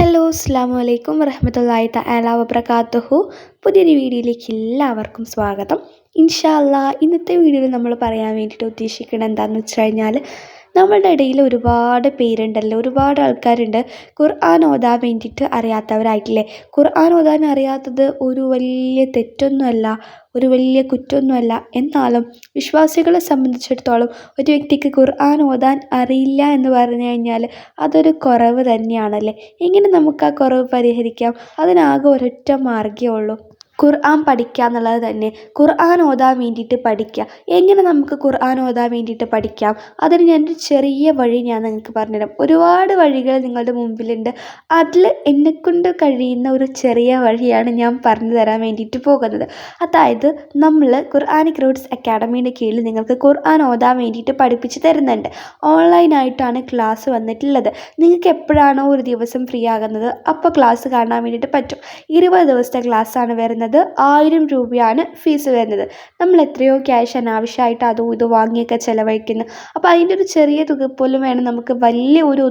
Hello അസ്സാം വലൈക്കും വറഹ്മത്തുള്ളാഹി തആല വബറകാതുഹു. പുതിയൊരു വീഡിയോയിലേക്ക് എല്ലാവർക്കും സ്വാഗതം. ഇൻഷാ അല്ലാ ഇന്നത്തെ വീഡിയോയിൽ നമ്മൾ പറയാൻ വേണ്ടിയിട്ട് ഉദ്ദേശിക്കുന്നത് എന്താണെന്ന് വെച്ച് കഴിഞ്ഞാൽ, നമ്മളുടെ ഇടയിൽ ഒരുപാട് പേരുണ്ടല്ലോ, ഒരുപാട് ആൾക്കാരുണ്ട് ഖുർആൻ ഓതാൻ വേണ്ടിയിട്ട് അറിയാത്തവരായിട്ടില്ലേ. ഖുർആൻ ഓതാൻ അറിയാത്തത് ഒരു വലിയ തെറ്റൊന്നുമല്ല, ഒരു വലിയ കുറ്റമൊന്നുമല്ല. എന്നാലും വിശ്വാസികളെ സംബന്ധിച്ചിടത്തോളം ഒരു വ്യക്തിക്ക് ഖുർആൻ ഓതാൻ അറിയില്ല എന്ന് പറഞ്ഞു കഴിഞ്ഞാൽ അതൊരു കുറവ് തന്നെയാണല്ലേ. എങ്ങനെ നമുക്ക് ആ കുറവ് പരിഹരിക്കാം? അതിനാകെ ഒരൊറ്റ മാർഗ്ഗമേ ഉള്ളൂ, ഖുർആൻ പഠിക്കുക എന്നുള്ളത് തന്നെ. ഖുർആൻ ഓതാൻ വേണ്ടിയിട്ട് പഠിക്കുക. എങ്ങനെ നമുക്ക് ഖുർആൻ ഓതാൻ വേണ്ടിയിട്ട് പഠിക്കാം? അതിന് ഞാനൊരു ചെറിയ വഴി ഞാൻ നിങ്ങൾക്ക് പറഞ്ഞുതരാം. ഒരുപാട് വഴികൾ നിങ്ങളുടെ മുമ്പിലുണ്ട്. അതിൽ എന്നെക്കൊണ്ട് കഴിയുന്ന ഒരു ചെറിയ വഴിയാണ് ഞാൻ പറഞ്ഞു തരാൻ വേണ്ടിയിട്ട് പോകുന്നത്. അതായത് നമ്മൾ ഖുർആനിക് റൂട്ട്സ് അക്കാഡമീൻ്റെ കീഴിൽ നിങ്ങൾക്ക് ഖുർആൻ ഓതാൻ വേണ്ടിയിട്ട് പഠിപ്പിച്ച് തരുന്നുണ്ട്. ഓൺലൈനായിട്ടാണ് ക്ലാസ് വന്നിട്ടുള്ളത്. നിങ്ങൾക്ക് എപ്പോഴാണോ ഒരു ദിവസം ഫ്രീ ആകുന്നത് അപ്പോൾ ക്ലാസ് കാണാൻ വേണ്ടിയിട്ട് പറ്റും. 20 ദിവസത്തെ ക്ലാസ്സാണ് വരുന്നത്. 1000 രൂപയാണ് ഫീസ് വരുന്നത്. നമ്മൾ എത്രയോ ക്യാഷ് അനാവശ്യമായിട്ട് അതും ഇതും വാങ്ങിയൊക്കെ ചിലവഴിക്കുന്നു. അപ്പോൾ അതിൻ്റെ ഒരു ചെറിയ തുക പോലും വേണം നമുക്ക് വലിയ ഒരു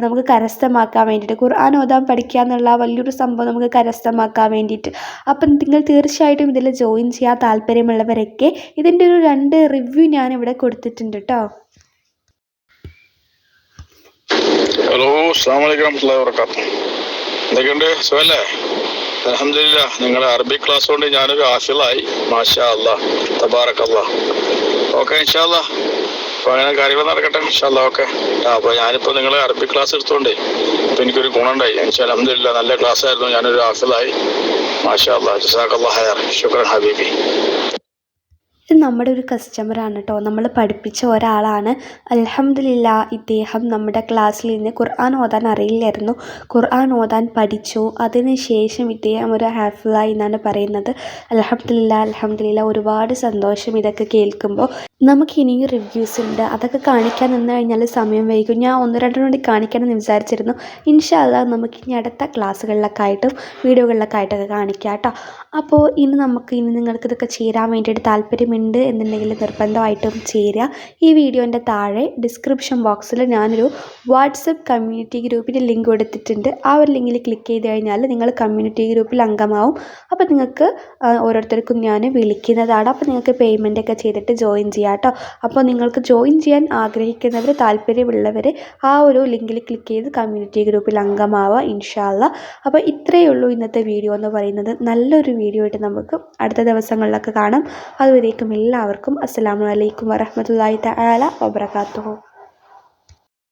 നമുക്ക് കരസ്ഥമാക്കാൻ വേണ്ടിയിട്ട്. ഖുർആൻ ഓതാൻ പഠിക്കുക എന്നുള്ള വലിയൊരു സംഭവം നമുക്ക് കരസ്ഥമാക്കാൻ വേണ്ടിയിട്ട്. അപ്പം നിങ്ങൾ തീർച്ചയായിട്ടും ഇതിൽ ജോയിൻ ചെയ്യാൻ താല്പര്യമുള്ളവരൊക്കെ ഇതിൻ്റെ ഒരു 2 റിവ്യൂ ഞാനിവിടെ കൊടുത്തിട്ടുണ്ട് കേട്ടോ. ഹലോ, അസ്സലാമു അലൈക്കും വറഹ്മത്തുള്ളാഹി വബറകാതുഹു. എന്തൊക്കെയുണ്ട്, സുഖല്ലേ? അൽഹംദുലില്ലാ. നിങ്ങളുടെ അറബിക് ക്ലാസ് കൊണ്ട് ഞാനൊരു ഹാഫിളായി. മാഷാ അല്ലാഹ്, തബാറക്കല്ലാഹ്. ഓക്കെ, ഇൻഷാ അല്ലാഹ്. അപ്പോൾ അങ്ങനെ കാര്യങ്ങൾ നടക്കട്ടെ, ഇൻഷാ അല്ലാഹ്. ഓക്കെ. അപ്പോൾ ഞാനിപ്പോൾ നിങ്ങൾ അറബിക് ക്ലാസ് എടുത്തോണ്ടേ ഇപ്പോൾ എനിക്കൊരു ഗുണമുണ്ടായി. ഇൻഷാ അല്ലാഹ്, അൽഹംദുലില്ലാ. നല്ല ക്ലാസ് ആയിരുന്നു. ഞാനൊരു ഹാഫിളായി. മാഷാ അല്ലാഹ്, ജസാക്കല്ലാഹ് ഖൈർ. ശുക്രൻ ഹബീബി. ഇത് നമ്മുടെ ഒരു കസ്റ്റമറാണ് കേട്ടോ, നമ്മൾ പഠിപ്പിച്ച ഒരാളാണ്. അൽഹംദുലില്ലാ, ഇദ്ദേഹം നമ്മുടെ ക്ലാസ്സിൽ നിന്ന് ഖുർആൻ ഓതാൻ അറിയില്ലായിരുന്നു, ഖുർആൻ ഓതാൻ പഠിച്ചു. അതിന് ശേഷം ഇദ്ദേഹം ഒരു ഹാഫിളായി എന്നാണ് പറയുന്നത്. അൽഹംദുലില്ലാ, അൽഹംദുലില്ലാ. ഒരുപാട് സന്തോഷം ഇതൊക്കെ കേൾക്കുമ്പോൾ. നമുക്ക് ഇനിയും റിവ്യൂസ് ഉണ്ട്, അതൊക്കെ കാണിക്കാൻ നിന്ന് കഴിഞ്ഞാൽ സമയം വൈകും. ഞാൻ 1-2 കൂടി കാണിക്കണമെന്ന് വിചാരിച്ചിരുന്നു. ഇൻഷാ അല്ലാഹ് നമുക്ക് ഇനി അടുത്ത ക്ലാസ്സുകളിലൊക്കെ ആയിട്ടും വീഡിയോകളിലൊക്കെ ആയിട്ടൊക്കെ കാണിക്കാം കേട്ടോ. അപ്പോൾ ഇനി നിങ്ങൾക്കിതൊക്കെ ചേരാൻ വേണ്ടിയിട്ട് താല്പര്യമുണ്ട് എന്നുണ്ടെങ്കിൽ നിർബന്ധമായിട്ടും ചേരുക. ഈ വീഡിയോൻ്റെ താഴെ ഡിസ്ക്രിപ്ഷൻ ബോക്സിൽ ഞാനൊരു വാട്സപ്പ് കമ്മ്യൂണിറ്റി ഗ്രൂപ്പിൻ്റെ ലിങ്ക് കൊടുത്തിട്ടുണ്ട്. ആ ഒരു ലിങ്കിൽ ക്ലിക്ക് ചെയ്ത് കഴിഞ്ഞാൽ നിങ്ങൾ കമ്മ്യൂണിറ്റി ഗ്രൂപ്പിൽ അംഗമാവും. അപ്പോൾ നിങ്ങൾക്ക് ഓരോരുത്തർക്കും ഞാൻ വിളിക്കുന്നതാണ്. അപ്പോൾ നിങ്ങൾക്ക് പേയ്മെൻറ്റൊക്കെ ചെയ്തിട്ട് ജോയിൻ ചെയ്യാം കേട്ടോ. അപ്പോൾ നിങ്ങൾക്ക് ജോയിൻ ചെയ്യാൻ ആഗ്രഹിക്കുന്നവർ, താല്പര്യമുള്ളവർ ആ ഒരു ലിങ്കിൽ ക്ലിക്ക് ചെയ്ത് കമ്മ്യൂണിറ്റി ഗ്രൂപ്പിൽ അംഗമാവുക, ഇൻഷാ അല്ലാഹ്. അപ്പോൾ ഇത്രയേ ഉള്ളൂ ഇന്നത്തെ വീഡിയോ എന്ന് പറയുന്നത്. നല്ലൊരു വീഡിയോ ആയിട്ട് നമുക്ക് അടുത്ത ദിവസങ്ങളിലൊക്കെ കാണാം. അതുവരേക്കും എല്ലാവർക്കും അസ്സലാമു അലൈക്കും വറഹ്മത്തുള്ളാഹി തആല വബറകാതുഹു.